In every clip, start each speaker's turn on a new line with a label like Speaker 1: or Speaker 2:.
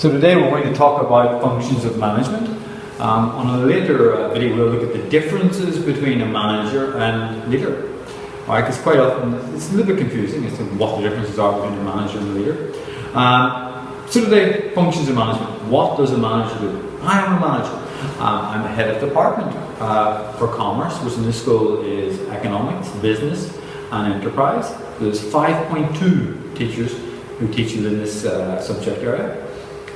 Speaker 1: So today we're going to talk about functions of management. On a later video we'll look at the differences between a manager and leader. Alright, because quite often it's a little bit confusing as to what the differences are between a manager and a leader. So today, functions of management. What does a manager do? I am a manager. I'm a head of department for commerce, which in this school is economics, business and enterprise. There's 5.2 teachers who teach within this subject area.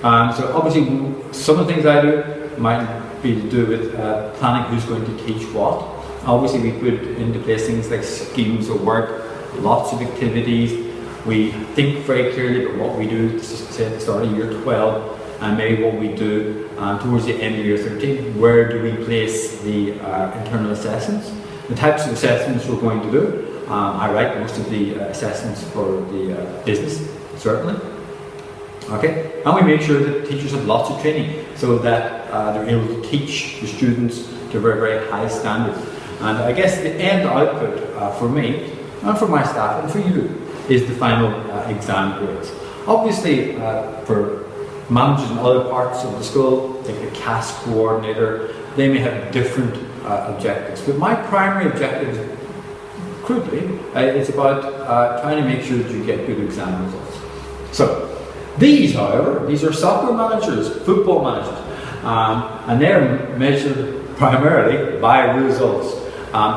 Speaker 1: So obviously some of the things I do might be to do with planning who's going to teach what. Obviously we put into place things like schemes of work, lots of activities. We think very clearly about what we do, say at the start of year 12, and maybe what we do towards the end of year 13. Where do we place the internal assessments? The types of assessments we're going to do. I write most of the assessments for the business, certainly. Okay, and we make sure that teachers have lots of training so that they're able to teach the students to a very, very high standard. And I guess the end output for me, and for my staff, and for you, is the final exam grades. Obviously, for managers in other parts of the school, like the CAS coordinator, they may have different objectives. But my primary objective, crudely, is about trying to make sure that you get good exam results. So, these, however, these are soccer managers, football managers, and they're measured primarily by results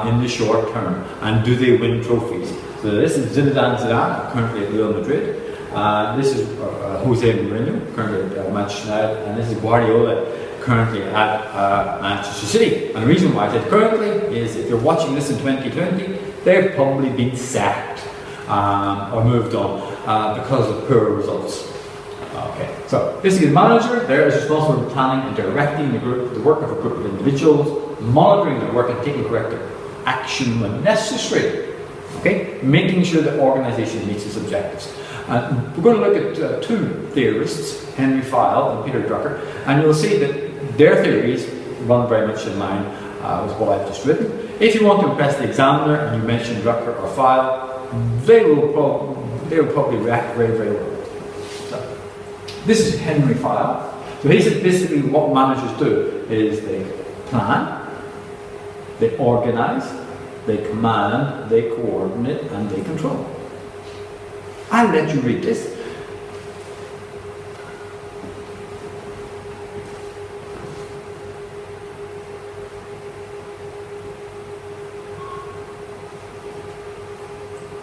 Speaker 1: in the short term. And do they win trophies? So this is Zinedine Zidane, currently at Real Madrid. This is Jose Mourinho, currently at Manchester United, and this is Guardiola, currently at Manchester City. And the reason why I said currently is if you're watching this in 2020, they've probably been sacked or moved on because of poor results. Okay, so this is the manager. There is responsible for planning and directing the work of a group of individuals, monitoring their work and taking corrective action when necessary. Okay, making sure the organisation meets its objectives. We're going to look at two theorists, Henry Fyle and Peter Drucker, and you'll see that their theories run very much in line with what I've just written. If you want to impress the examiner and you mention Drucker or Fyle, they will probably react very, very well. So, this is Henry Fyle. So he said basically what managers do is they plan, they organise, they command, they coordinate, and they control. I'll let you read this.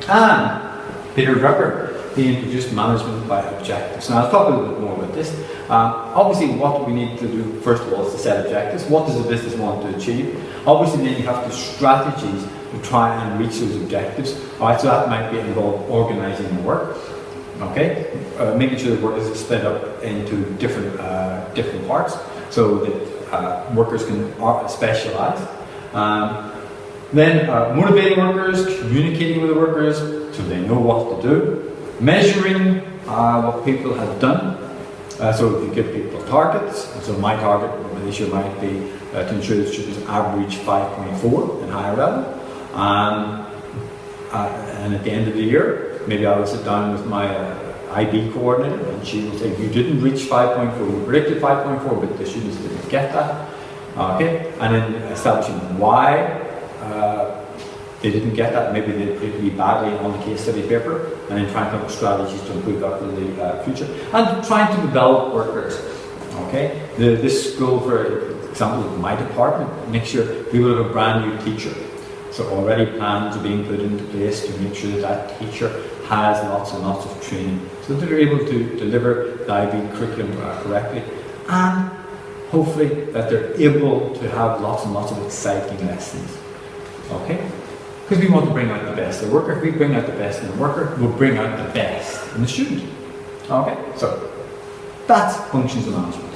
Speaker 1: And Peter Drucker, he introduced management by objectives. Now I'll talk a little bit more about this. Obviously what we need to do first of all is to set objectives. What does the business want to achieve? Obviously then you have the strategies to try and reach those objectives. Alright, so that might be involved organising the work. Okay, making sure the work is split up into different parts so that workers can specialise. Then motivating workers, communicating with the workers so they know what to do. Measuring what people have done. So if you give people targets, so my target this year might be to ensure that students average 5.4 in higher level. And at the end of the year, maybe I will sit down with my IB coordinator and she will say, you didn't reach 5.4, you predicted 5.4, but the students didn't get that. Okay, and then establishing why they didn't get that, maybe they did pretty badly on the case study paper, and then trying to come up with strategies to improve that in the future. And trying to develop workers. Okay, this school, for example, my department, makes sure we will have a brand new teacher. So already plans are being put into place to make sure that that teacher has lots and lots of training so that they're able to deliver the IB curriculum correctly, and hopefully that they're able to have lots and lots of exciting lessons. Okay? Because we want to bring out the best in the worker. If we bring out the best in the worker, we'll bring out the best in the student. Okay? So, that's functions of management.